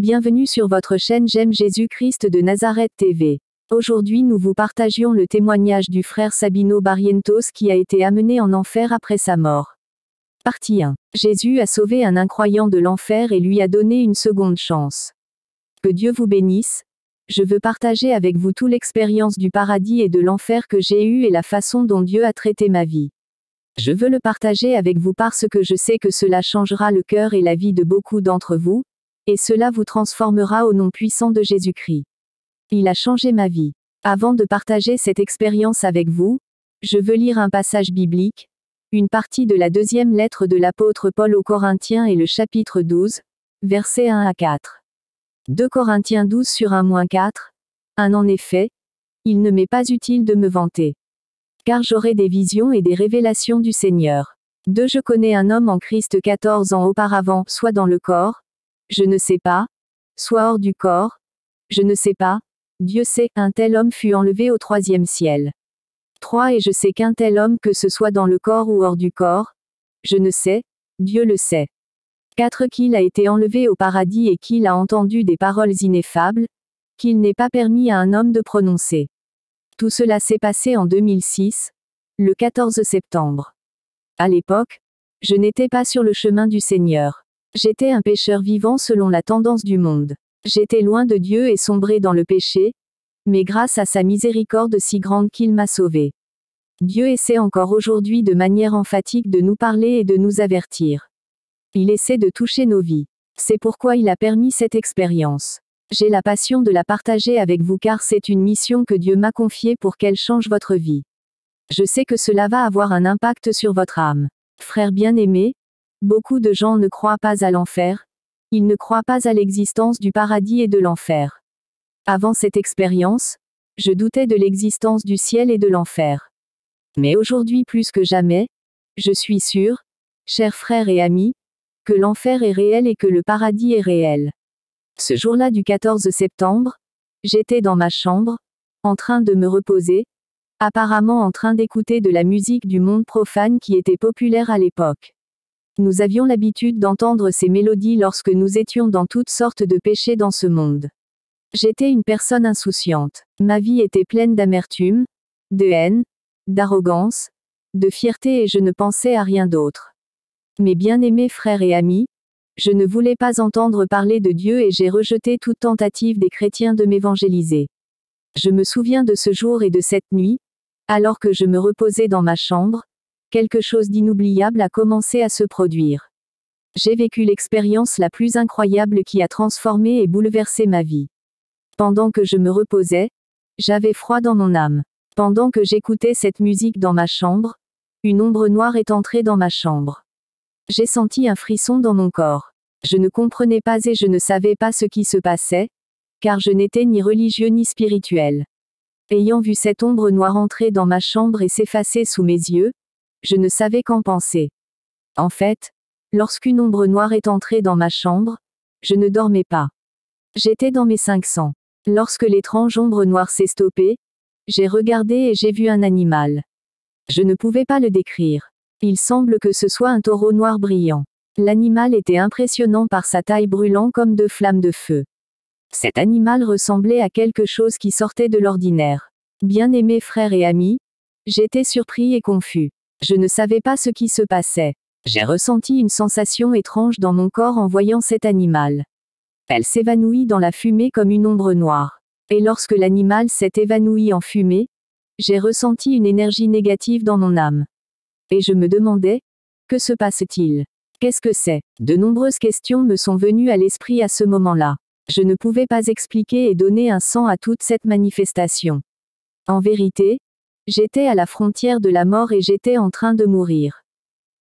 Bienvenue sur votre chaîne J'aime Jésus-Christ de Nazareth TV. Aujourd'hui nous vous partagions le témoignage du frère Sabino Barrientos qui a été amené en enfer après sa mort. Partie 1. Jésus a sauvé un incroyant de l'enfer et lui a donné une seconde chance. Que Dieu vous bénisse. Je veux partager avec vous toute l'expérience du paradis et de l'enfer que j'ai eue et la façon dont Dieu a traité ma vie. Je veux le partager avec vous parce que je sais que cela changera le cœur et la vie de beaucoup d'entre vous. Et cela vous transformera au nom puissant de Jésus-Christ. Il a changé ma vie. Avant de partager cette expérience avec vous, je veux lire un passage biblique, une partie de la deuxième lettre de l'apôtre Paul aux Corinthiens et le chapitre 12, versets 1 à 4. 2 Corinthiens 12 sur 1-4. 1 En effet, il ne m'est pas utile de me vanter. Car j'aurai des visions et des révélations du Seigneur. 2 Je connais un homme en Christ 14 ans auparavant, soit dans le corps, je ne sais pas, soit hors du corps, je ne sais pas, Dieu sait, un tel homme fut enlevé au 3e ciel. 3 Et je sais qu'un tel homme que ce soit dans le corps ou hors du corps, je ne sais, Dieu le sait. 4 Qu'il a été enlevé au paradis et qu'il a entendu des paroles ineffables, qu'il n'est pas permis à un homme de prononcer. Tout cela s'est passé en 2006, le 14 septembre. À l'époque, je n'étais pas sur le chemin du Seigneur. J'étais un pécheur vivant selon la tendance du monde. J'étais loin de Dieu et sombré dans le péché, mais grâce à sa miséricorde si grande qu'il m'a sauvé. Dieu essaie encore aujourd'hui de manière emphatique de nous parler et de nous avertir. Il essaie de toucher nos vies. C'est pourquoi il a permis cette expérience. J'ai la passion de la partager avec vous car c'est une mission que Dieu m'a confiée pour qu'elle change votre vie. Je sais que cela va avoir un impact sur votre âme. Frères bien-aimés, beaucoup de gens ne croient pas à l'enfer, ils ne croient pas à l'existence du paradis et de l'enfer. Avant cette expérience, je doutais de l'existence du ciel et de l'enfer. Mais aujourd'hui plus que jamais, je suis sûr, chers frères et amis, que l'enfer est réel et que le paradis est réel. Ce jour-là du 14 septembre, j'étais dans ma chambre, en train de me reposer, apparemment en train d'écouter de la musique du monde profane qui était populaire à l'époque. Nous avions l'habitude d'entendre ces mélodies lorsque nous étions dans toutes sortes de péchés dans ce monde. J'étais une personne insouciante. Ma vie était pleine d'amertume, de haine, d'arrogance, de fierté et je ne pensais à rien d'autre. Mes bien-aimés frères et amis, je ne voulais pas entendre parler de Dieu et j'ai rejeté toute tentative des chrétiens de m'évangéliser. Je me souviens de ce jour et de cette nuit, alors que je me reposais dans ma chambre, quelque chose d'inoubliable a commencé à se produire. J'ai vécu l'expérience la plus incroyable qui a transformé et bouleversé ma vie. Pendant que je me reposais, j'avais froid dans mon âme. Pendant que j'écoutais cette musique dans ma chambre, une ombre noire est entrée dans ma chambre. J'ai senti un frisson dans mon corps. Je ne comprenais pas et je ne savais pas ce qui se passait, car je n'étais ni religieux ni spirituel. Ayant vu cette ombre noire entrer dans ma chambre et s'effacer sous mes yeux, je ne savais qu'en penser. En fait, lorsqu'une ombre noire est entrée dans ma chambre, je ne dormais pas. J'étais dans mes 500. Lorsque l'étrange ombre noire s'est stoppée, j'ai regardé et j'ai vu un animal. Je ne pouvais pas le décrire. Il semble que ce soit un taureau noir brillant. L'animal était impressionnant par sa taille brûlant comme 2 flammes de feu. Cet animal ressemblait à quelque chose qui sortait de l'ordinaire. Bien-aimés frères et amis, j'étais surpris et confus. Je ne savais pas ce qui se passait. J'ai ressenti une sensation étrange dans mon corps en voyant cet animal. Elle s'évanouit dans la fumée comme une ombre noire. Et lorsque l'animal s'est évanoui en fumée, j'ai ressenti une énergie négative dans mon âme. Et je me demandais, que se passe-t-il? Qu'est-ce que c'est? De nombreuses questions me sont venues à l'esprit à ce moment-là. Je ne pouvais pas expliquer et donner un sens à toute cette manifestation. En vérité, j'étais à la frontière de la mort et j'étais en train de mourir.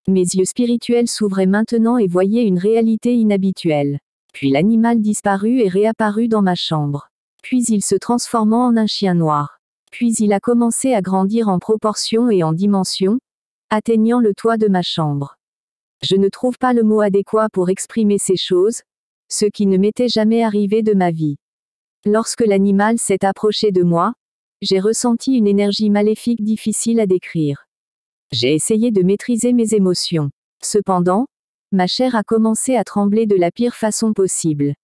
Mes yeux spirituels s'ouvraient maintenant et voyaient une réalité inhabituelle. Puis l'animal disparut et réapparut dans ma chambre. Puis il se transformant en un chien noir. Puis il a commencé à grandir en proportion et en dimension, atteignant le toit de ma chambre. Je ne trouve pas le mot adéquat pour exprimer ces choses, ce qui ne m'était jamais arrivé de ma vie. Lorsque l'animal s'est approché de moi, j'ai ressenti une énergie maléfique difficile à décrire. J'ai essayé de maîtriser mes émotions. Cependant, ma chair a commencé à trembler de la pire façon possible.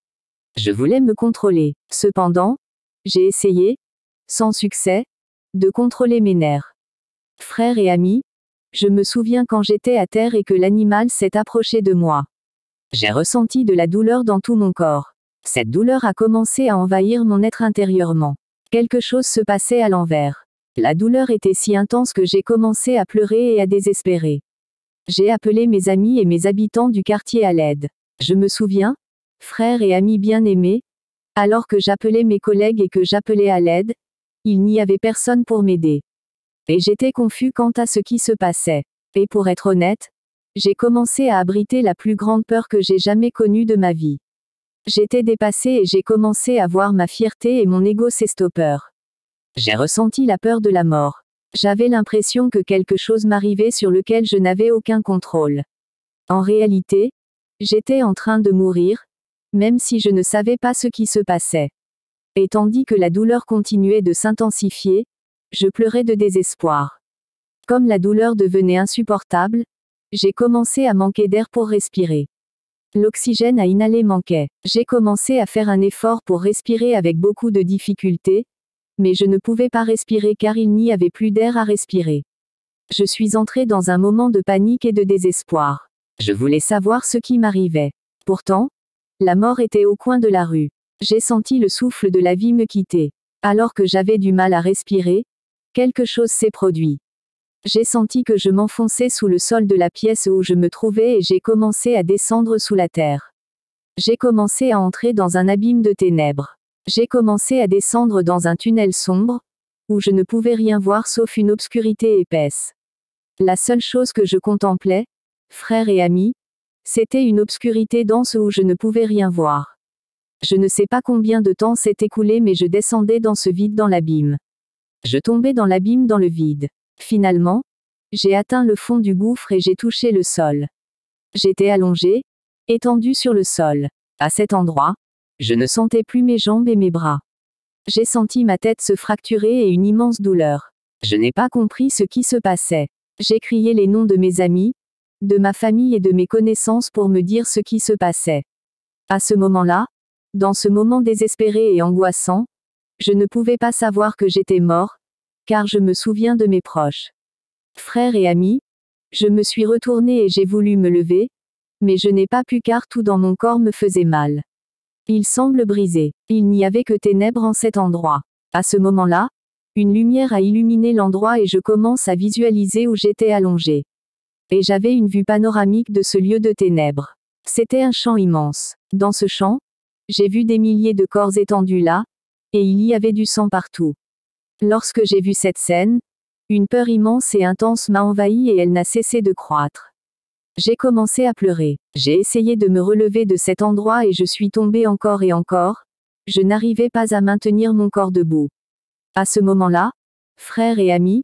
Je voulais me contrôler. Cependant, j'ai essayé, sans succès, de contrôler mes nerfs. Frères et amis, je me souviens quand j'étais à terre et que l'animal s'est approché de moi. J'ai ressenti de la douleur dans tout mon corps. Cette douleur a commencé à envahir mon être intérieurement. Quelque chose se passait à l'envers. La douleur était si intense que j'ai commencé à pleurer et à désespérer. J'ai appelé mes amis et mes habitants du quartier à l'aide. Je me souviens, frères et amis bien-aimés, alors que j'appelais mes collègues et que j'appelais à l'aide, il n'y avait personne pour m'aider. Et j'étais confus quant à ce qui se passait. Et pour être honnête, j'ai commencé à abriter la plus grande peur que j'ai jamais connue de ma vie. J'étais dépassé et j'ai commencé à voir ma fierté et mon ego s'estopper. J'ai ressenti la peur de la mort. J'avais l'impression que quelque chose m'arrivait sur lequel je n'avais aucun contrôle. En réalité, j'étais en train de mourir, même si je ne savais pas ce qui se passait. Et tandis que la douleur continuait de s'intensifier, je pleurais de désespoir. Comme la douleur devenait insupportable, j'ai commencé à manquer d'air pour respirer. L'oxygène à inhaler manquait. J'ai commencé à faire un effort pour respirer avec beaucoup de difficulté, mais je ne pouvais pas respirer car il n'y avait plus d'air à respirer. Je suis entré dans un moment de panique et de désespoir. Je voulais savoir ce qui m'arrivait. Pourtant, la mort était au coin de la rue. J'ai senti le souffle de la vie me quitter. Alors que j'avais du mal à respirer, quelque chose s'est produit. J'ai senti que je m'enfonçais sous le sol de la pièce où je me trouvais et j'ai commencé à descendre sous la terre. J'ai commencé à entrer dans un abîme de ténèbres. J'ai commencé à descendre dans un tunnel sombre, où je ne pouvais rien voir sauf une obscurité épaisse. La seule chose que je contemplais, frères et amis, c'était une obscurité dense où je ne pouvais rien voir. Je ne sais pas combien de temps s'est écoulé mais je descendais dans ce vide dans l'abîme. Je tombais dans l'abîme dans le vide. Finalement, j'ai atteint le fond du gouffre et j'ai touché le sol. J'étais allongé, étendu sur le sol. À cet endroit, je ne sentais plus mes jambes et mes bras. J'ai senti ma tête se fracturer et une immense douleur. Je n'ai pas compris ce qui se passait. J'ai crié les noms de mes amis, de ma famille et de mes connaissances pour me dire ce qui se passait. À ce moment-là, dans ce moment désespéré et angoissant, je ne pouvais pas savoir que j'étais mort, car je me souviens de mes proches. Frères et amis, je me suis retourné et j'ai voulu me lever, mais je n'ai pas pu car tout dans mon corps me faisait mal. Il semble brisé. Il n'y avait que ténèbres en cet endroit. À ce moment-là, une lumière a illuminé l'endroit et je commence à visualiser où j'étais allongé. Et j'avais une vue panoramique de ce lieu de ténèbres. C'était un champ immense. Dans ce champ, j'ai vu des milliers de corps étendus là, et il y avait du sang partout. Lorsque j'ai vu cette scène, une peur immense et intense m'a envahi et elle n'a cessé de croître. J'ai commencé à pleurer. J'ai essayé de me relever de cet endroit et je suis tombé encore et encore. Je n'arrivais pas à maintenir mon corps debout. À ce moment-là, frères et amis,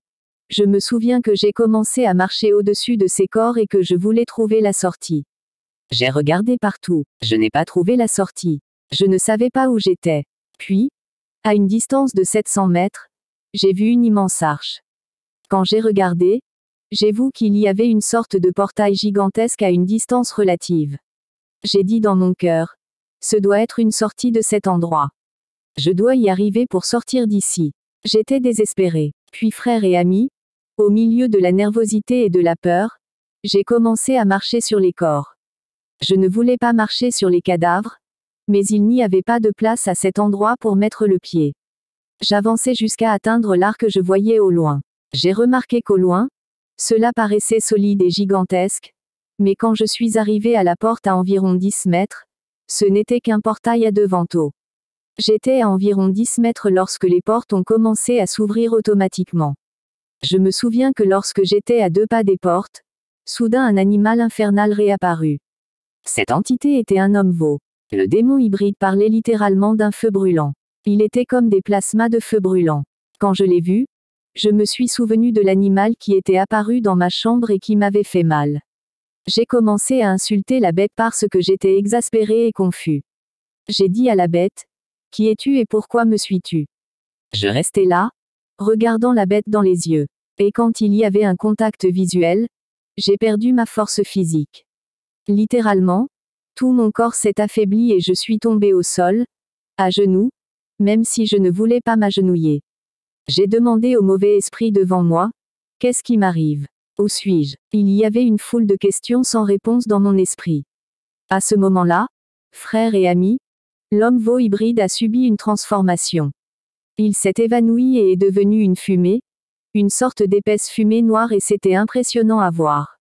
je me souviens que j'ai commencé à marcher au-dessus de ces corps et que je voulais trouver la sortie. J'ai regardé partout. Je n'ai pas trouvé la sortie. Je ne savais pas où j'étais. Puis, à une distance de 700 mètres, j'ai vu une immense arche. Quand j'ai regardé, j'ai vu qu'il y avait une sorte de portail gigantesque à une distance relative. J'ai dit dans mon cœur, ce doit être une sortie de cet endroit. Je dois y arriver pour sortir d'ici. J'étais désespéré. Puis frères et amis, au milieu de la nervosité et de la peur, j'ai commencé à marcher sur les corps. Je ne voulais pas marcher sur les cadavres, mais il n'y avait pas de place à cet endroit pour mettre le pied. J'avançais jusqu'à atteindre l'arc que je voyais au loin. J'ai remarqué qu'au loin, cela paraissait solide et gigantesque, mais quand je suis arrivé à la porte à environ 10 mètres, ce n'était qu'un portail à 2 vantaux. J'étais à environ 10 mètres lorsque les portes ont commencé à s'ouvrir automatiquement. Je me souviens que lorsque j'étais à 2 pas des portes, soudain un animal infernal réapparut. Cette entité était un homme-veau. Le démon hybride parlait littéralement d'un feu brûlant. Il était comme des plasmas de feu brûlant. Quand je l'ai vu, je me suis souvenu de l'animal qui était apparu dans ma chambre et qui m'avait fait mal. J'ai commencé à insulter la bête parce que j'étais exaspéré et confus. J'ai dit à la bête, « Qui es-tu et pourquoi me suis-tu » Je restais là, regardant la bête dans les yeux. Et quand il y avait un contact visuel, j'ai perdu ma force physique. Littéralement, Tout mon corps s'est affaibli et je suis tombé au sol, à genoux, même si je ne voulais pas m'agenouiller. J'ai demandé au mauvais esprit devant moi, qu'est-ce qui m'arrive? Où suis-je? Il y avait une foule de questions sans réponse dans mon esprit. À ce moment-là, frères et amis, l'homme veau hybride a subi une transformation. Il s'est évanoui et est devenu une fumée, une sorte d'épaisse fumée noire et c'était impressionnant à voir.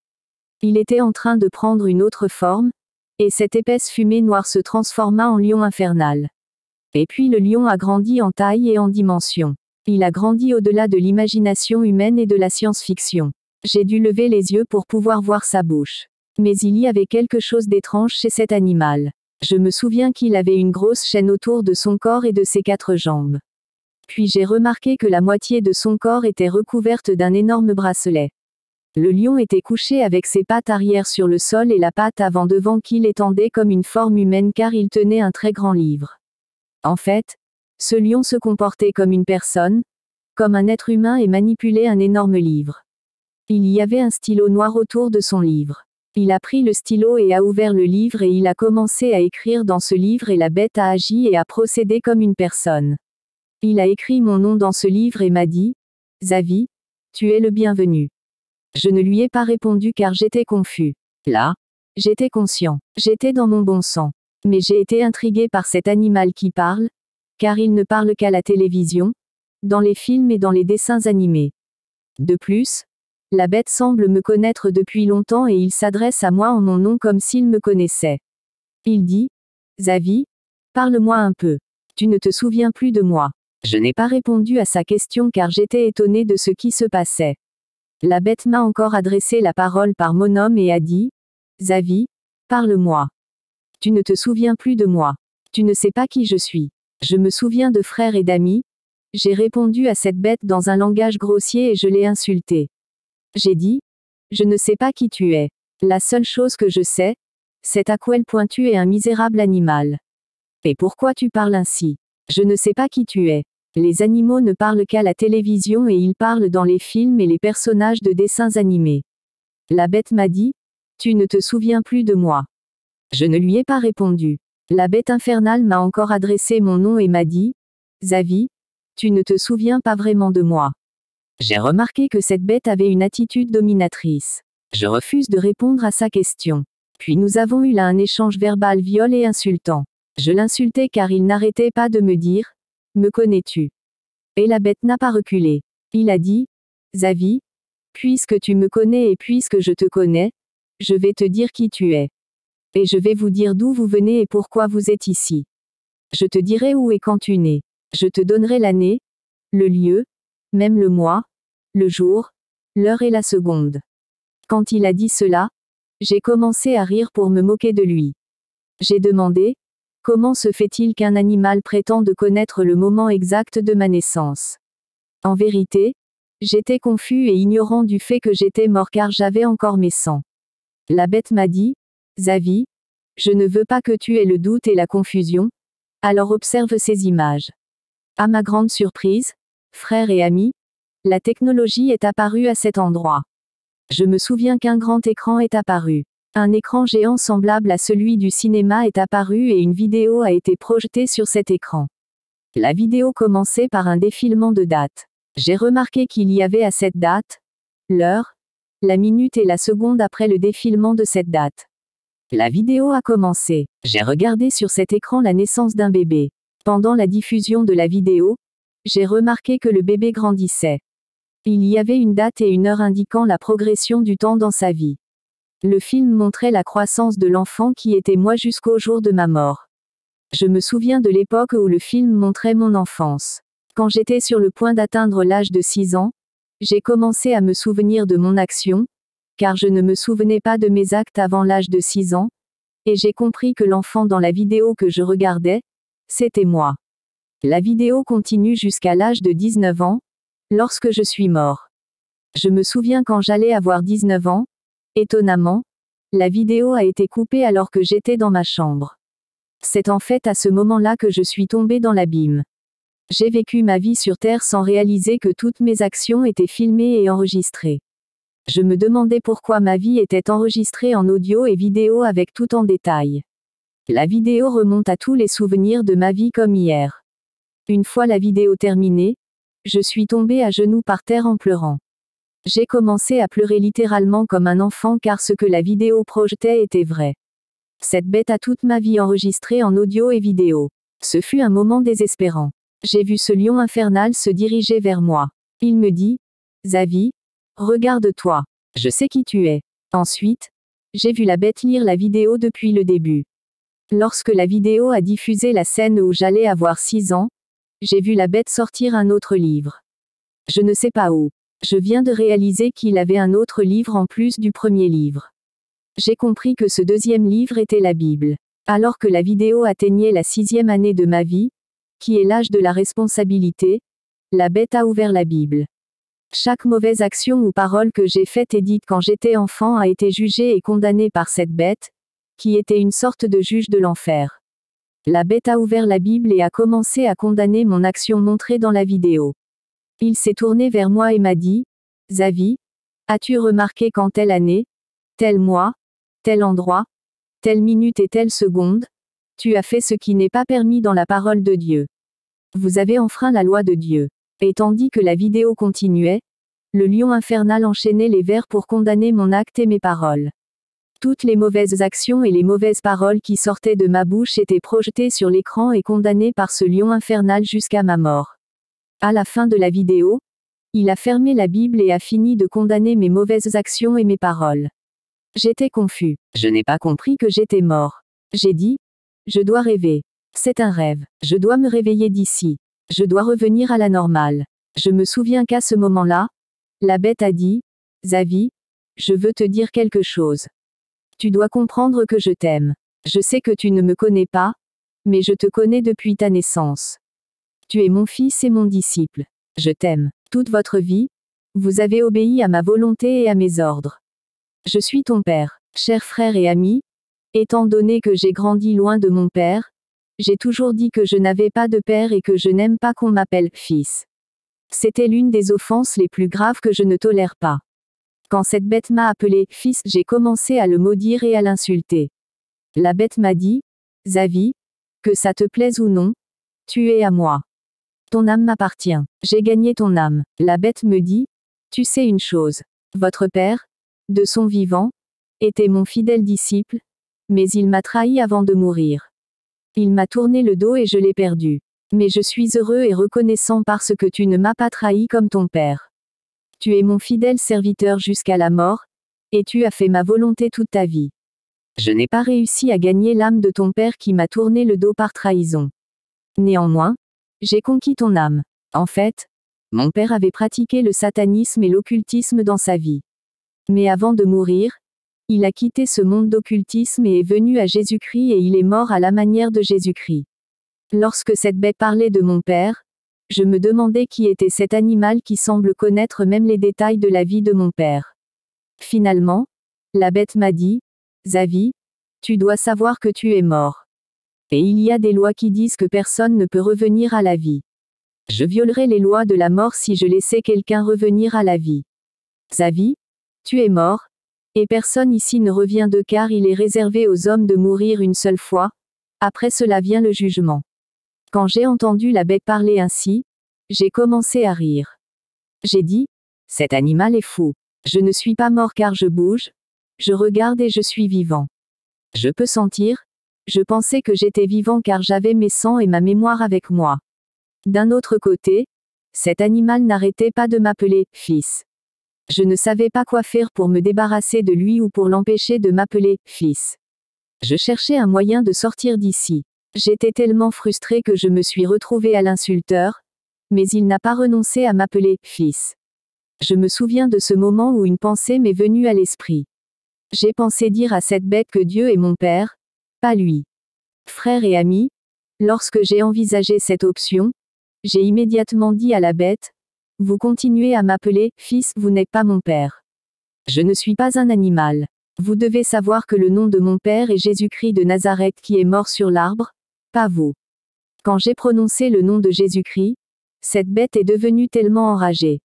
Il était en train de prendre une autre forme, et cette épaisse fumée noire se transforma en lion infernal. Et puis le lion a grandi en taille et en dimension. Il a grandi au-delà de l'imagination humaine et de la science-fiction. J'ai dû lever les yeux pour pouvoir voir sa bouche. Mais il y avait quelque chose d'étrange chez cet animal. Je me souviens qu'il avait une grosse chaîne autour de son corps et de ses 4 jambes. Puis j'ai remarqué que la moitié de son corps était recouverte d'un énorme bracelet. Le lion était couché avec ses pattes arrière sur le sol et la patte avant devant qu'il étendait comme une forme humaine car il tenait un très grand livre. En fait, ce lion se comportait comme une personne, comme un être humain et manipulait un énorme livre. Il y avait un stylo noir autour de son livre. Il a pris le stylo et a ouvert le livre et il a commencé à écrire dans ce livre et la bête a agi et a procédé comme une personne. Il a écrit mon nom dans ce livre et m'a dit, « Xavi, tu es le bienvenu. » Je ne lui ai pas répondu car j'étais confus. Là, j'étais conscient. J'étais dans mon bon sang. Mais j'ai été intrigué par cet animal qui parle, car il ne parle qu'à la télévision, dans les films et dans les dessins animés. De plus, la bête semble me connaître depuis longtemps et il s'adresse à moi en mon nom comme s'il me connaissait. Il dit, « Xavi, parle-moi un peu. Tu ne te souviens plus de moi. » Je n'ai pas répondu à sa question car j'étais étonné de ce qui se passait. La bête m'a encore adressé la parole par mon nom et a dit, « Xavi, parle-moi. Tu ne te souviens plus de moi. Tu ne sais pas qui je suis. Je me souviens de frères et d'amis. » J'ai répondu à cette bête dans un langage grossier et je l'ai insulté. J'ai dit, « Je ne sais pas qui tu es. La seule chose que je sais, c'est à quel point tu es un misérable animal. Et pourquoi tu parles ainsi? Je ne sais pas qui tu es. Les animaux ne parlent qu'à la télévision et ils parlent dans les films et les personnages de dessins animés. » La bête m'a dit, « Tu ne te souviens plus de moi. » Je ne lui ai pas répondu. La bête infernale m'a encore adressé mon nom et m'a dit, « Xavi, tu ne te souviens pas vraiment de moi. » J'ai remarqué que cette bête avait une attitude dominatrice. Je refuse de répondre à sa question. Puis nous avons eu là un échange verbal viol et insultant. Je l'insultais car il n'arrêtait pas de me dire, « Me connais-tu? » Et la bête n'a pas reculé. Il a dit, « Xavi, puisque tu me connais et puisque je te connais, je vais te dire qui tu es. Et je vais vous dire d'où vous venez et pourquoi vous êtes ici. Je te dirai où et quand tu nais. Je te donnerai l'année, le lieu, même le mois, le jour, l'heure et la seconde. » Quand il a dit cela, j'ai commencé à rire pour me moquer de lui. J'ai demandé, « Comment se fait-il qu'un animal prétende connaître le moment exact de ma naissance? » En vérité, j'étais confus et ignorant du fait que j'étais mort car j'avais encore mes sangs. La bête m'a dit, « Xavi, je ne veux pas que tu aies le doute et la confusion, alors observe ces images. » À ma grande surprise, frères et amis, la technologie est apparue à cet endroit. Je me souviens qu'un grand écran est apparu. Un écran géant semblable à celui du cinéma est apparu et une vidéo a été projetée sur cet écran. La vidéo commençait par un défilement de dates. J'ai remarqué qu'il y avait à cette date, l'heure, la minute et la seconde après le défilement de cette date. La vidéo a commencé. J'ai regardé sur cet écran la naissance d'un bébé. Pendant la diffusion de la vidéo, j'ai remarqué que le bébé grandissait. Il y avait une date et une heure indiquant la progression du temps dans sa vie. Le film montrait la croissance de l'enfant qui était moi jusqu'au jour de ma mort. Je me souviens de l'époque où le film montrait mon enfance. Quand j'étais sur le point d'atteindre l'âge de 6 ans, j'ai commencé à me souvenir de mon action, car je ne me souvenais pas de mes actes avant l'âge de 6 ans, et j'ai compris que l'enfant dans la vidéo que je regardais, c'était moi. La vidéo continue jusqu'à l'âge de 19 ans, lorsque je suis mort. Je me souviens quand j'allais avoir 19 ans, étonnamment, la vidéo a été coupée alors que j'étais dans ma chambre. C'est en fait à ce moment-là que je suis tombé dans l'abîme. J'ai vécu ma vie sur Terre sans réaliser que toutes mes actions étaient filmées et enregistrées. Je me demandais pourquoi ma vie était enregistrée en audio et vidéo avec tout en détail. La vidéo remonte à tous les souvenirs de ma vie comme hier. Une fois la vidéo terminée, je suis tombée à genoux par terre en pleurant. J'ai commencé à pleurer littéralement comme un enfant car ce que la vidéo projetait était vrai. Cette bête a toute ma vie enregistrée en audio et vidéo. Ce fut un moment désespérant. J'ai vu ce lion infernal se diriger vers moi. Il me dit, Xavi, regarde-toi. Je sais qui tu es. Ensuite, j'ai vu la bête lire la vidéo depuis le début. Lorsque la vidéo a diffusé la scène où j'allais avoir 6 ans, j'ai vu la bête sortir un autre livre. Je ne sais pas où. Je viens de réaliser qu'il avait un autre livre en plus du premier livre. J'ai compris que ce deuxième livre était la Bible. Alors que la vidéo atteignait la 6e année de ma vie, qui est l'âge de la responsabilité, la bête a ouvert la Bible. Chaque mauvaise action ou parole que j'ai faite et dite quand j'étais enfant a été jugée et condamnée par cette bête, qui était une sorte de juge de l'enfer. La bête a ouvert la Bible et a commencé à condamner mon action montrée dans la vidéo. Il s'est tourné vers moi et m'a dit, Xavi, as-tu remarqué qu'en telle année, tel mois, tel endroit, telle minute et telle seconde, tu as fait ce qui n'est pas permis dans la parole de Dieu. Vous avez enfreint la loi de Dieu. Et tandis que la vidéo continuait, le lion infernal enchaînait les vers pour condamner mon acte et mes paroles. Toutes les mauvaises actions et les mauvaises paroles qui sortaient de ma bouche étaient projetées sur l'écran et condamnées par ce lion infernal jusqu'à ma mort. À la fin de la vidéo, il a fermé la Bible et a fini de condamner mes mauvaises actions et mes paroles. J'étais confus. Je n'ai pas compris que j'étais mort. J'ai dit, je dois rêver. C'est un rêve. Je dois me réveiller d'ici. Je dois revenir à la normale. Je me souviens qu'à ce moment-là, la bête a dit, Xavi, je veux te dire quelque chose. Tu dois comprendre que je t'aime. Je sais que tu ne me connais pas, mais je te connais depuis ta naissance. Tu es mon fils et mon disciple. Je t'aime. Toute votre vie, vous avez obéi à ma volonté et à mes ordres. Je suis ton père, cher frère et ami. Étant donné que j'ai grandi loin de mon père, j'ai toujours dit que je n'avais pas de père et que je n'aime pas qu'on m'appelle fils. C'était l'une des offenses les plus graves que je ne tolère pas. Quand cette bête m'a appelé fils, j'ai commencé à le maudire et à l'insulter. La bête m'a dit, Xavi, que ça te plaise ou non, tu es à moi. Ton âme m'appartient. J'ai gagné ton âme. La bête me dit, tu sais une chose. Votre père, de son vivant, était mon fidèle disciple, mais il m'a trahi avant de mourir. Il m'a tourné le dos et je l'ai perdu. Mais je suis heureux et reconnaissant parce que tu ne m'as pas trahi comme ton père. Tu es mon fidèle serviteur jusqu'à la mort, et tu as fait ma volonté toute ta vie. Je n'ai pas réussi à gagner l'âme de ton père qui m'a tourné le dos par trahison. Néanmoins, j'ai conquis ton âme. En fait, mon père avait pratiqué le satanisme et l'occultisme dans sa vie. Mais avant de mourir, il a quitté ce monde d'occultisme et est venu à Jésus-Christ et il est mort à la manière de Jésus-Christ. Lorsque cette bête parlait de mon père, je me demandais qui était cet animal qui semble connaître même les détails de la vie de mon père. Finalement, la bête m'a dit, Xavi, tu dois savoir que tu es mort. Et il y a des lois qui disent que personne ne peut revenir à la vie. Je violerais les lois de la mort si je laissais quelqu'un revenir à la vie. Xavi, tu es mort, et personne ici ne revient de car il est réservé aux hommes de mourir une seule fois, après cela vient le jugement. Quand j'ai entendu la bête parler ainsi, j'ai commencé à rire. J'ai dit, cet animal est fou. Je ne suis pas mort car je bouge, je regarde et je suis vivant. Je peux sentir, je pensais que j'étais vivant car j'avais mes sangs et ma mémoire avec moi. D'un autre côté, cet animal n'arrêtait pas de m'appeler fils. Je ne savais pas quoi faire pour me débarrasser de lui ou pour l'empêcher de m'appeler fils. Je cherchais un moyen de sortir d'ici. J'étais tellement frustré que je me suis retrouvé à l'insulteur, mais il n'a pas renoncé à m'appeler fils. Je me souviens de ce moment où une pensée m'est venue à l'esprit. J'ai pensé dire à cette bête que Dieu est mon père, pas lui. Frères et amis, lorsque j'ai envisagé cette option, j'ai immédiatement dit à la bête, vous continuez à m'appeler fils, vous n'êtes pas mon père. Je ne suis pas un animal. Vous devez savoir que le nom de mon père est Jésus-Christ de Nazareth qui est mort sur l'arbre, pas vous. Quand j'ai prononcé le nom de Jésus-Christ, cette bête est devenue tellement enragée.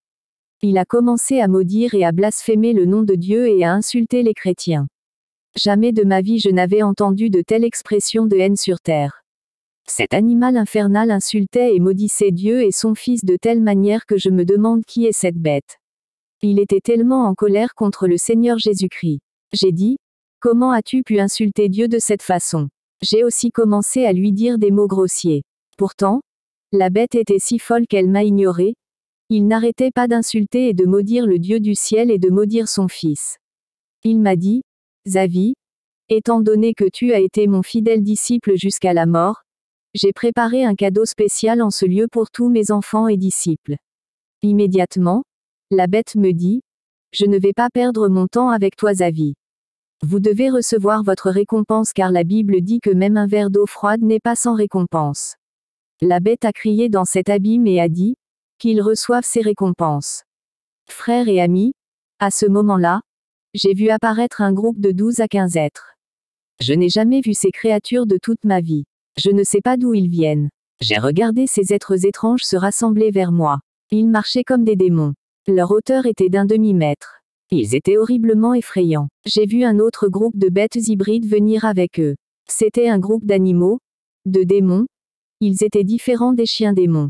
Il a commencé à maudire et à blasphémer le nom de Dieu et à insulter les chrétiens. Jamais de ma vie je n'avais entendu de telle expression de haine sur terre. Cet animal infernal insultait et maudissait Dieu et son Fils de telle manière que je me demande qui est cette bête. Il était tellement en colère contre le Seigneur Jésus-Christ. J'ai dit, comment as-tu pu insulter Dieu de cette façon? J'ai aussi commencé à lui dire des mots grossiers. Pourtant, la bête était si folle qu'elle m'a ignoré. Il n'arrêtait pas d'insulter et de maudire le Dieu du ciel et de maudire son Fils. Il m'a dit, Zavi, étant donné que tu as été mon fidèle disciple jusqu'à la mort, j'ai préparé un cadeau spécial en ce lieu pour tous mes enfants et disciples. Immédiatement, la bête me dit, je ne vais pas perdre mon temps avec toi Zavi. Vous devez recevoir votre récompense car la Bible dit que même un verre d'eau froide n'est pas sans récompense. La bête a crié dans cet abîme et a dit, qu'ils reçoivent ses récompenses. Frères et amis, à ce moment-là, j'ai vu apparaître un groupe de 12 à 15 êtres. Je n'ai jamais vu ces créatures de toute ma vie. Je ne sais pas d'où ils viennent. J'ai regardé ces êtres étranges se rassembler vers moi. Ils marchaient comme des démons. Leur hauteur était d'un demi-mètre. Ils étaient horriblement effrayants. J'ai vu un autre groupe de bêtes hybrides venir avec eux. C'était un groupe d'animaux, de démons. Ils étaient différents des chiens démons.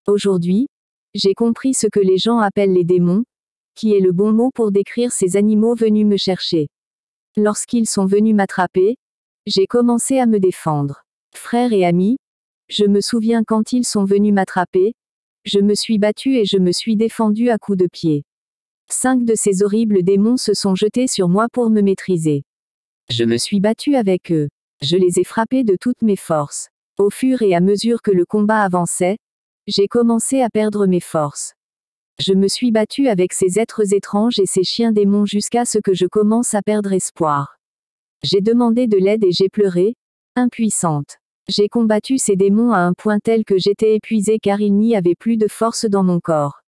Aujourd'hui, j'ai compris ce que les gens appellent les démons, qui est le bon mot pour décrire ces animaux venus me chercher. Lorsqu'ils sont venus m'attraper, j'ai commencé à me défendre. Frères et amis, je me souviens quand ils sont venus m'attraper, je me suis battu et je me suis défendu à coups de pied. 5 de ces horribles démons se sont jetés sur moi pour me maîtriser. Je me suis battu avec eux. Je les ai frappés de toutes mes forces. Au fur et à mesure que le combat avançait, j'ai commencé à perdre mes forces. Je me suis battu avec ces êtres étranges et ces chiens démons jusqu'à ce que je commence à perdre espoir. J'ai demandé de l'aide et j'ai pleuré, impuissante. J'ai combattu ces démons à un point tel que j'étais épuisée car il n'y avait plus de force dans mon corps.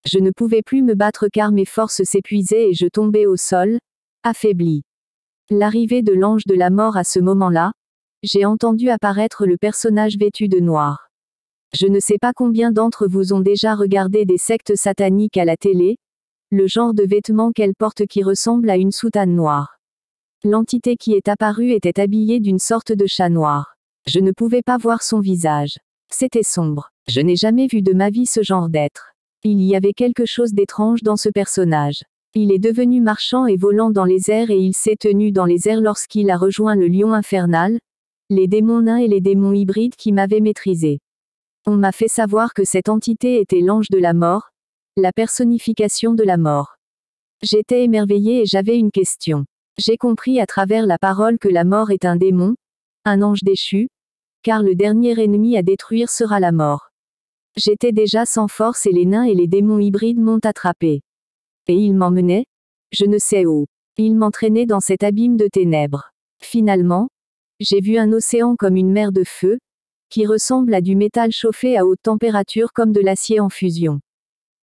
Je ne pouvais plus me battre car mes forces s'épuisaient et je tombais au sol, affaibli. L'arrivée de l'ange de la mort à ce moment-là, j'ai entendu apparaître le personnage vêtu de noir. Je ne sais pas combien d'entre vous ont déjà regardé des sectes sataniques à la télé, le genre de vêtements qu'elles portent qui ressemble à une soutane noire. L'entité qui est apparue était habillée d'une sorte de chat noir. Je ne pouvais pas voir son visage. C'était sombre. Je n'ai jamais vu de ma vie ce genre d'être. Il y avait quelque chose d'étrange dans ce personnage. Il est devenu marchand et volant dans les airs et il s'est tenu dans les airs lorsqu'il a rejoint le lion infernal, les démons nains et les démons hybrides qui m'avaient maîtrisé. On m'a fait savoir que cette entité était l'ange de la mort, la personnification de la mort. J'étais émerveillée et j'avais une question. J'ai compris à travers la parole que la mort est un démon, un ange déchu, car le dernier ennemi à détruire sera la mort. J'étais déjà sans force et les nains et les démons hybrides m'ont attrapé. Et ils m'emmenaient, je ne sais où. Ils m'entraînaient dans cet abîme de ténèbres. Finalement, j'ai vu un océan comme une mer de feu, qui ressemble à du métal chauffé à haute température comme de l'acier en fusion.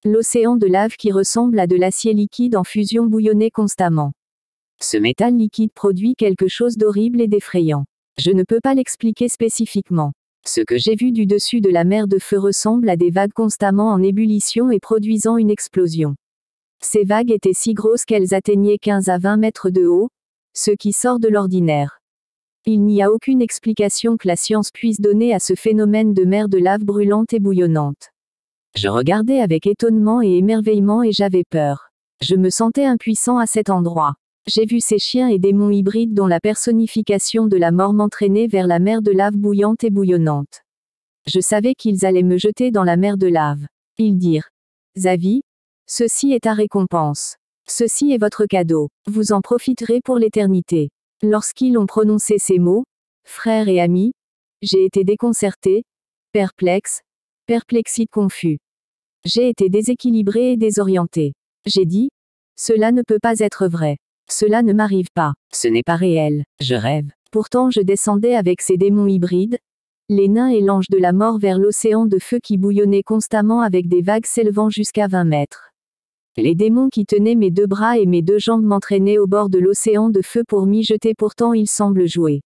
L'océan de lave qui ressemble à de l'acier liquide en fusion bouillonnait constamment. Ce métal liquide produit quelque chose d'horrible et d'effrayant. Je ne peux pas l'expliquer spécifiquement. Ce que j'ai vu du dessus de la mer de feu ressemble à des vagues constamment en ébullition et produisant une explosion. Ces vagues étaient si grosses qu'elles atteignaient 15 à 20 mètres de haut, ce qui sort de l'ordinaire. Il n'y a aucune explication que la science puisse donner à ce phénomène de mer de lave brûlante et bouillonnante. Je regardais avec étonnement et émerveillement et j'avais peur. Je me sentais impuissant à cet endroit. J'ai vu ces chiens et démons hybrides dont la personnification de la mort m'entraînait vers la mer de lave bouillante et bouillonnante. Je savais qu'ils allaient me jeter dans la mer de lave. Ils dirent, Zavi, ceci est ta récompense. Ceci est votre cadeau. Vous en profiterez pour l'éternité. Lorsqu'ils ont prononcé ces mots, frères et amis, j'ai été déconcerté, perplexe, perplexite confus. J'ai été déséquilibré et désorienté. J'ai dit, cela ne peut pas être vrai. Cela ne m'arrive pas. Ce n'est pas réel. Je rêve. Pourtant je descendais avec ces démons hybrides, les nains et l'ange de la mort vers l'océan de feu qui bouillonnait constamment avec des vagues s'élevant jusqu'à 20 mètres. Les démons qui tenaient mes 2 bras et mes 2 jambes m'entraînaient au bord de l'océan de feu pour m'y jeter pourtant ils semblent jouer.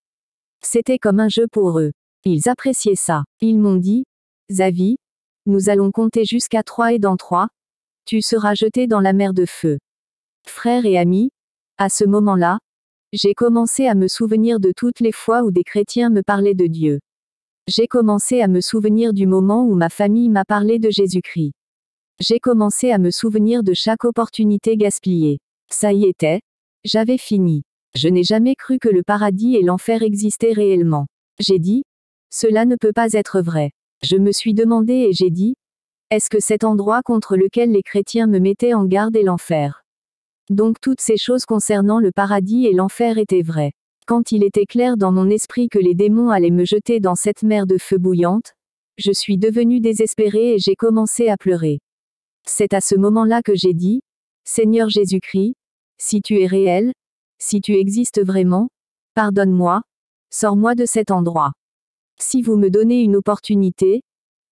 C'était comme un jeu pour eux. Ils appréciaient ça. Ils m'ont dit, Zavi, nous allons compter jusqu'à 3 et dans 3, tu seras jeté dans la mer de feu. Frères et amis, à ce moment-là, J'ai commencé à me souvenir de toutes les fois où des chrétiens me parlaient de Dieu. J'ai commencé à me souvenir du moment où ma famille m'a parlé de Jésus-Christ. J'ai commencé à me souvenir de chaque opportunité gaspillée. Ça y était. J'avais fini. Je n'ai jamais cru que le paradis et l'enfer existaient réellement. J'ai dit, cela ne peut pas être vrai. Je me suis demandé et j'ai dit, est-ce que cet endroit contre lequel les chrétiens me mettaient en garde est l'enfer? Donc toutes ces choses concernant le paradis et l'enfer étaient vraies. Quand il était clair dans mon esprit que les démons allaient me jeter dans cette mer de feu bouillante, je suis devenu désespéré et j'ai commencé à pleurer. C'est à ce moment-là que j'ai dit, Seigneur Jésus-Christ, si tu es réel, si tu existes vraiment, pardonne-moi, sors-moi de cet endroit. Si vous me donnez une opportunité,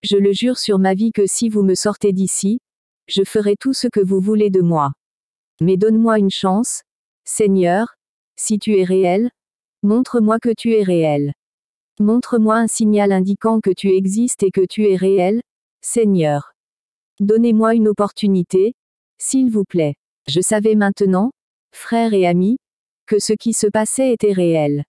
je le jure sur ma vie que si vous me sortez d'ici, je ferai tout ce que vous voulez de moi. Mais donne-moi une chance, Seigneur, si tu es réel, montre-moi que tu es réel. Montre-moi un signal indiquant que tu existes et que tu es réel, Seigneur. Donnez-moi une opportunité, s'il vous plaît. Je savais maintenant, frères et amis, que ce qui se passait était réel.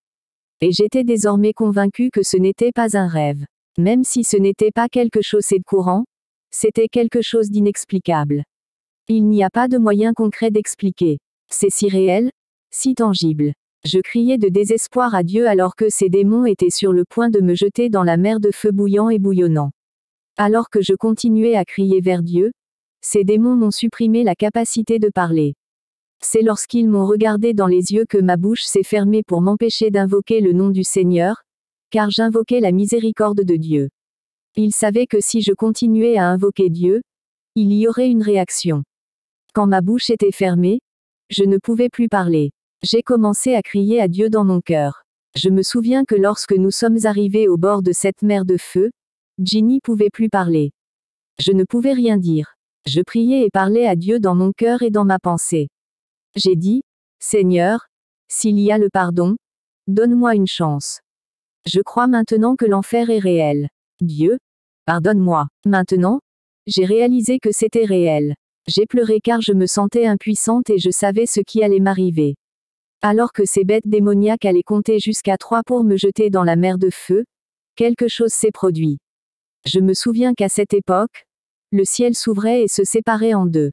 Et j'étais désormais convaincu que ce n'était pas un rêve. Même si ce n'était pas quelque chose de courant, c'était quelque chose d'inexplicable. Il n'y a pas de moyen concret d'expliquer. C'est si réel, si tangible. Je criais de désespoir à Dieu alors que ces démons étaient sur le point de me jeter dans la mer de feu bouillant et bouillonnant. Alors que je continuais à crier vers Dieu, ces démons m'ont supprimé la capacité de parler. C'est lorsqu'ils m'ont regardé dans les yeux que ma bouche s'est fermée pour m'empêcher d'invoquer le nom du Seigneur, car j'invoquais la miséricorde de Dieu. Ils savaient que si je continuais à invoquer Dieu, il y aurait une réaction. Quand ma bouche était fermée, je ne pouvais plus parler. J'ai commencé à crier à Dieu dans mon cœur. Je me souviens que lorsque nous sommes arrivés au bord de cette mer de feu, Ginny pouvait plus parler. Je ne pouvais rien dire. Je priais et parlais à Dieu dans mon cœur et dans ma pensée. J'ai dit, Seigneur, s'il y a le pardon, donne-moi une chance. Je crois maintenant que l'enfer est réel. Dieu, pardonne-moi. Maintenant, j'ai réalisé que c'était réel. J'ai pleuré car je me sentais impuissante et je savais ce qui allait m'arriver. Alors que ces bêtes démoniaques allaient compter jusqu'à 3 pour me jeter dans la mer de feu, quelque chose s'est produit. Je me souviens qu'à cette époque, le ciel s'ouvrait et se séparait en deux.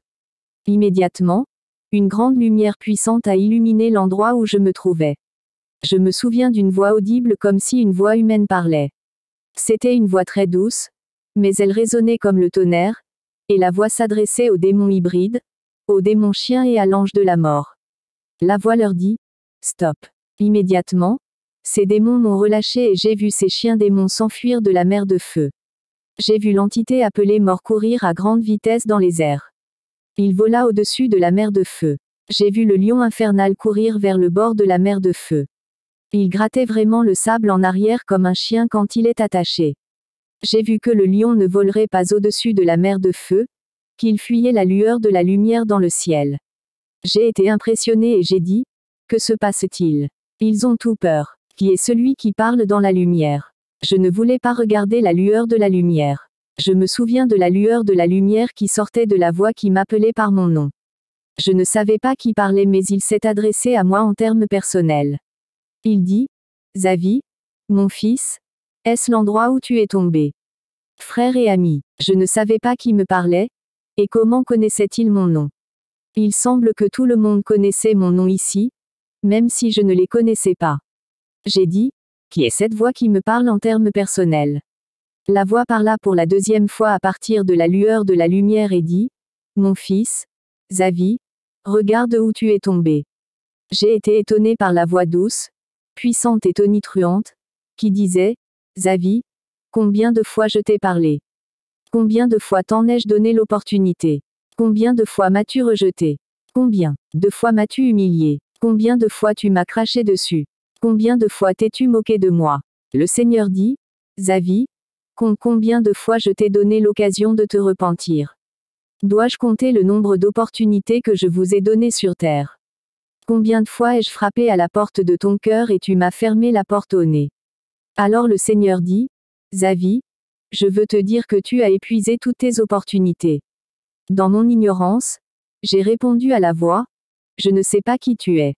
Immédiatement, une grande lumière puissante a illuminé l'endroit où je me trouvais. Je me souviens d'une voix audible comme si une voix humaine parlait. C'était une voix très douce, mais elle résonnait comme le tonnerre, et la voix s'adressait aux démons hybrides, aux démons chiens et à l'ange de la mort. La voix leur dit, « Stop !» Immédiatement, ces démons m'ont relâché et j'ai vu ces chiens démons s'enfuir de la mer de feu. J'ai vu l'entité appelée mort courir à grande vitesse dans les airs. Il vola au-dessus de la mer de feu. J'ai vu le lion infernal courir vers le bord de la mer de feu. Il grattait vraiment le sable en arrière comme un chien quand il est attaché. J'ai vu que le lion ne volerait pas au-dessus de la mer de feu, qu'il fuyait la lueur de la lumière dans le ciel. J'ai été impressionné et j'ai dit, que se passe-t-il? Ils ont tout peur. Qui est celui qui parle dans la lumière? Je ne voulais pas regarder la lueur de la lumière. Je me souviens de la lueur de la lumière qui sortait de la voix qui m'appelait par mon nom. Je ne savais pas qui parlait mais il s'est adressé à moi en termes personnels. Il dit, Zavi, mon fils, est-ce l'endroit où tu es tombé? Frère et ami, je ne savais pas qui me parlait, et comment connaissait-il mon nom? Il semble que tout le monde connaissait mon nom ici, même si je ne les connaissais pas. J'ai dit, qui est cette voix qui me parle en termes personnels? La voix parla pour la deuxième fois à partir de la lueur de la lumière et dit, mon fils, Zavi, regarde où tu es tombé. J'ai été étonné par la voix douce, puissante et tonitruante, qui disait, Zavi, combien de fois je t'ai parlé? Combien de fois t'en ai-je donné l'opportunité? Combien de fois m'as-tu rejeté? Combien de fois m'as-tu humilié? Combien de fois tu m'as craché dessus? Combien de fois t'es-tu moqué de moi? Le Seigneur dit, Zavi, combien de fois je t'ai donné l'occasion de te repentir? Dois-je compter le nombre d'opportunités que je vous ai données sur terre? Combien de fois ai-je frappé à la porte de ton cœur et tu m'as fermé la porte au nez? Alors le Seigneur dit, Zavi, je veux te dire que tu as épuisé toutes tes opportunités. Dans mon ignorance, j'ai répondu à la voix, je ne sais pas qui tu es.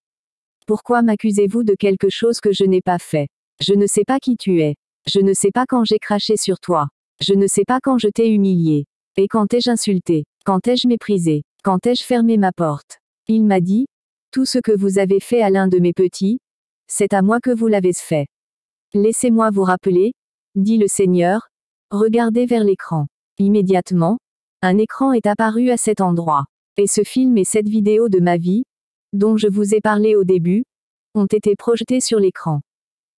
Pourquoi m'accusez-vous de quelque chose que je n'ai pas fait? Je ne sais pas qui tu es. Je ne sais pas quand j'ai craché sur toi. Je ne sais pas quand je t'ai humilié. Et quand ai-je insulté? Quand ai-je méprisé? Quand ai-je fermé ma porte? Il m'a dit, tout ce que vous avez fait à l'un de mes petits, c'est à moi que vous l'avez fait. Laissez-moi vous rappeler, dit le Seigneur, regardez vers l'écran. Immédiatement, un écran est apparu à cet endroit. Et ce film et cette vidéo de ma vie, dont je vous ai parlé au début, ont été projetés sur l'écran.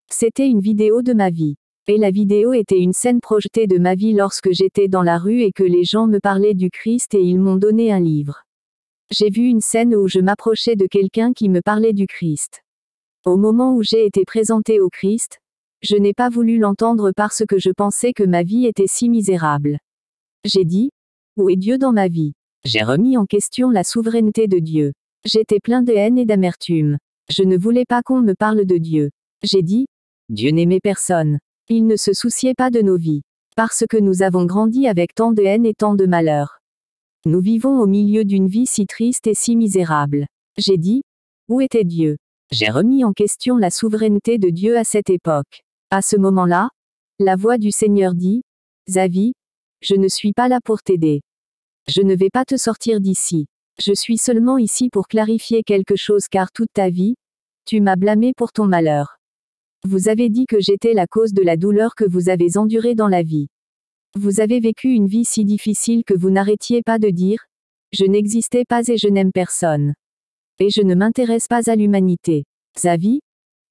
C'était une vidéo de ma vie. Et la vidéo était une scène projetée de ma vie lorsque j'étais dans la rue et que les gens me parlaient du Christ et ils m'ont donné un livre. J'ai vu une scène où je m'approchais de quelqu'un qui me parlait du Christ. Au moment où j'ai été présenté au Christ, je n'ai pas voulu l'entendre parce que je pensais que ma vie était si misérable. J'ai dit, où est Dieu dans ma vie? J'ai remis en question la souveraineté de Dieu. J'étais plein de haine et d'amertume. Je ne voulais pas qu'on me parle de Dieu. J'ai dit, Dieu n'aimait personne. Il ne se souciait pas de nos vies. Parce que nous avons grandi avec tant de haine et tant de malheur. Nous vivons au milieu d'une vie si triste et si misérable. J'ai dit, où était Dieu? J'ai remis en question la souveraineté de Dieu à cette époque. À ce moment-là, la voix du Seigneur dit, Zavi, je ne suis pas là pour t'aider. Je ne vais pas te sortir d'ici. Je suis seulement ici pour clarifier quelque chose car toute ta vie, tu m'as blâmé pour ton malheur. Vous avez dit que j'étais la cause de la douleur que vous avez endurée dans la vie. Vous avez vécu une vie si difficile que vous n'arrêtiez pas de dire, je n'existais pas et je n'aime personne. Et je ne m'intéresse pas à l'humanité. Zavi,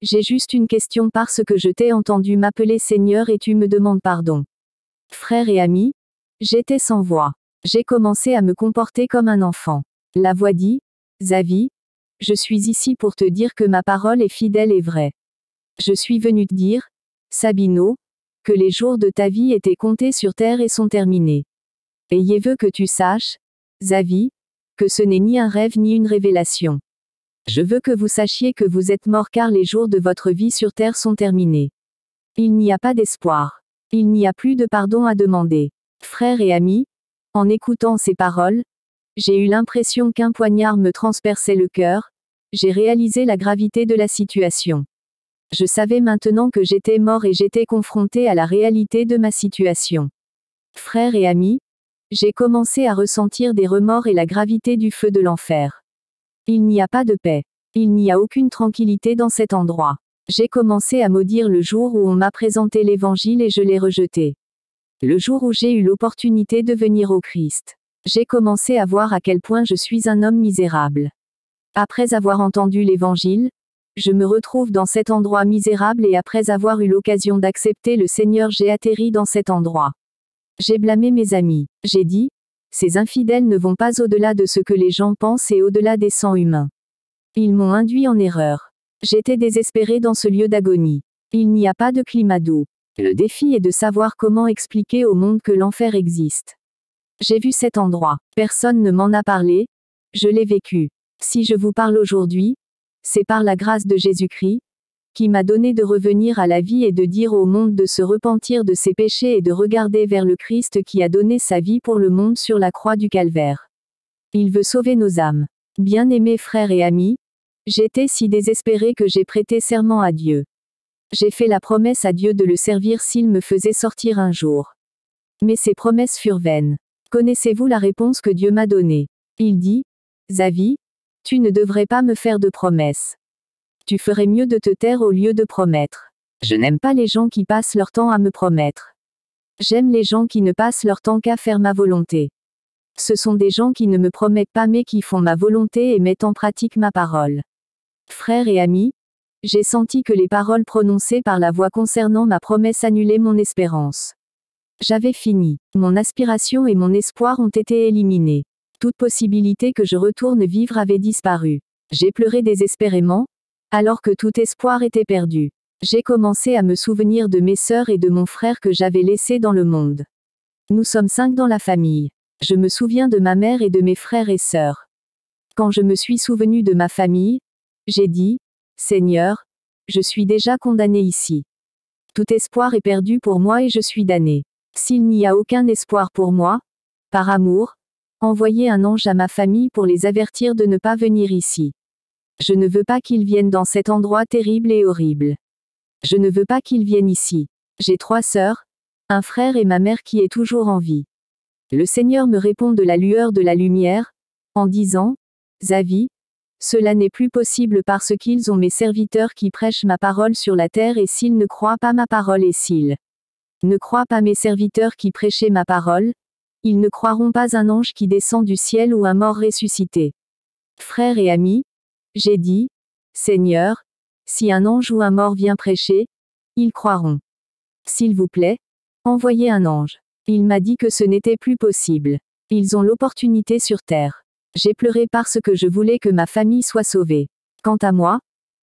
j'ai juste une question parce que je t'ai entendu m'appeler Seigneur et tu me demandes pardon. Frères et amis, j'étais sans voix. J'ai commencé à me comporter comme un enfant. La voix dit, Zavi, je suis ici pour te dire que ma parole est fidèle et vraie. Je suis venu te dire, Sabino, que les jours de ta vie étaient comptés sur terre et sont terminés. Et je veux que tu saches, Zavi, que ce n'est ni un rêve ni une révélation. Je veux que vous sachiez que vous êtes mort car les jours de votre vie sur terre sont terminés. Il n'y a pas d'espoir. Il n'y a plus de pardon à demander. Frères et amis, en écoutant ces paroles, j'ai eu l'impression qu'un poignard me transperçait le cœur, j'ai réalisé la gravité de la situation. Je savais maintenant que j'étais mort et j'étais confronté à la réalité de ma situation. Frères et amis, j'ai commencé à ressentir des remords et la gravité du feu de l'enfer. Il n'y a pas de paix. Il n'y a aucune tranquillité dans cet endroit. J'ai commencé à maudire le jour où on m'a présenté l'évangile et je l'ai rejeté. Le jour où j'ai eu l'opportunité de venir au Christ. J'ai commencé à voir à quel point je suis un homme misérable. Après avoir entendu l'évangile, je me retrouve dans cet endroit misérable et après avoir eu l'occasion d'accepter le Seigneur, j'ai atterri dans cet endroit. J'ai blâmé mes amis. J'ai dit, ces infidèles ne vont pas au-delà de ce que les gens pensent et au-delà des sangs humains. Ils m'ont induit en erreur. J'étais désespéré dans ce lieu d'agonie. Il n'y a pas de climat doux. Le défi est de savoir comment expliquer au monde que l'enfer existe. J'ai vu cet endroit. Personne ne m'en a parlé. Je l'ai vécu. Si je vous parle aujourd'hui, c'est par la grâce de Jésus-Christ, qui m'a donné de revenir à la vie et de dire au monde de se repentir de ses péchés et de regarder vers le Christ qui a donné sa vie pour le monde sur la croix du Calvaire. Il veut sauver nos âmes. Bien-aimés frères et amis, j'étais si désespéré que j'ai prêté serment à Dieu. J'ai fait la promesse à Dieu de le servir s'il me faisait sortir un jour. Mais ces promesses furent vaines. Connaissez-vous la réponse que Dieu m'a donnée? Il dit, Zavi, tu ne devrais pas me faire de promesses. Tu ferais mieux de te taire au lieu de promettre. Je n'aime pas les gens qui passent leur temps à me promettre. J'aime les gens qui ne passent leur temps qu'à faire ma volonté. Ce sont des gens qui ne me promettent pas mais qui font ma volonté et mettent en pratique ma parole. Frères et amis, j'ai senti que les paroles prononcées par la voix concernant ma promesse annulaient mon espérance. J'avais fini. Mon aspiration et mon espoir ont été éliminés. Toute possibilité que je retourne vivre avait disparu. J'ai pleuré désespérément, alors que tout espoir était perdu. J'ai commencé à me souvenir de mes sœurs et de mon frère que j'avais laissés dans le monde. Nous sommes 5 dans la famille. Je me souviens de ma mère et de mes frères et sœurs. Quand je me suis souvenu de ma famille, j'ai dit, Seigneur, je suis déjà condamné ici. Tout espoir est perdu pour moi et je suis damné. S'il n'y a aucun espoir pour moi, par amour, envoyez un ange à ma famille pour les avertir de ne pas venir ici. Je ne veux pas qu'ils viennent dans cet endroit terrible et horrible. Je ne veux pas qu'ils viennent ici. J'ai 3 sœurs, un frère et ma mère qui est toujours en vie. Le Seigneur me répond de la lueur de la lumière, en disant, Zavi, cela n'est plus possible parce qu'ils ont mes serviteurs qui prêchent ma parole sur la terre et s'ils ne croient pas ma parole et s'ils ne croient pas mes serviteurs qui prêchaient ma parole, ils ne croiront pas un ange qui descend du ciel ou un mort ressuscité. Frères et amis, j'ai dit, Seigneur, si un ange ou un mort vient prêcher, ils croiront. S'il vous plaît, envoyez un ange. Il m'a dit que ce n'était plus possible. Ils ont l'opportunité sur terre. J'ai pleuré parce que je voulais que ma famille soit sauvée. Quant à moi,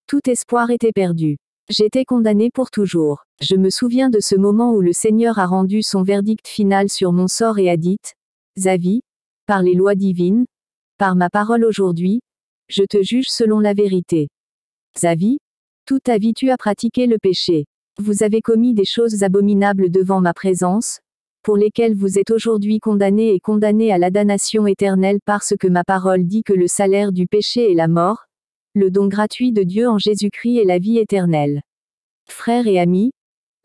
tout espoir était perdu. J'étais condamné pour toujours. Je me souviens de ce moment où le Seigneur a rendu son verdict final sur mon sort et a dit, Zavi, par les lois divines, par ma parole aujourd'hui, je te juge selon la vérité. Zavi, toute ta vie tu as pratiqué le péché. Vous avez commis des choses abominables devant ma présence, pour lesquelles vous êtes aujourd'hui condamnés et condamnés à la damnation éternelle parce que ma parole dit que le salaire du péché est la mort, le don gratuit de Dieu en Jésus-Christ est la vie éternelle. Frères et amis,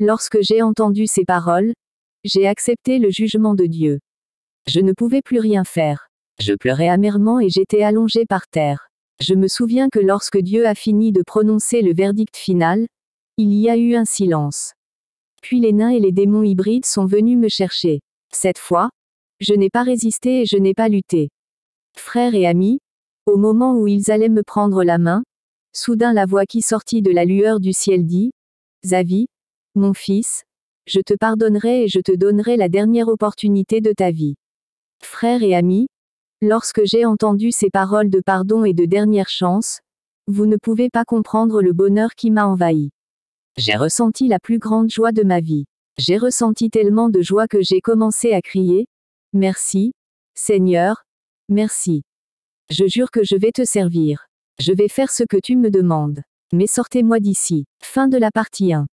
lorsque j'ai entendu ces paroles, j'ai accepté le jugement de Dieu. Je ne pouvais plus rien faire. Je pleurais amèrement et j'étais allongé par terre. Je me souviens que lorsque Dieu a fini de prononcer le verdict final, il y a eu un silence. Puis les nains et les démons hybrides sont venus me chercher. Cette fois, je n'ai pas résisté et je n'ai pas lutté. Frères et amis, au moment où ils allaient me prendre la main, soudain la voix qui sortit de la lueur du ciel dit, Zavi, mon fils, je te pardonnerai et je te donnerai la dernière opportunité de ta vie. Frères et amis, lorsque j'ai entendu ces paroles de pardon et de dernière chance, vous ne pouvez pas comprendre le bonheur qui m'a envahi. J'ai ressenti la plus grande joie de ma vie. J'ai ressenti tellement de joie que j'ai commencé à crier, Merci, Seigneur, merci. Je jure que je vais te servir. Je vais faire ce que tu me demandes. Mais sortez-moi d'ici. Fin de la partie 1.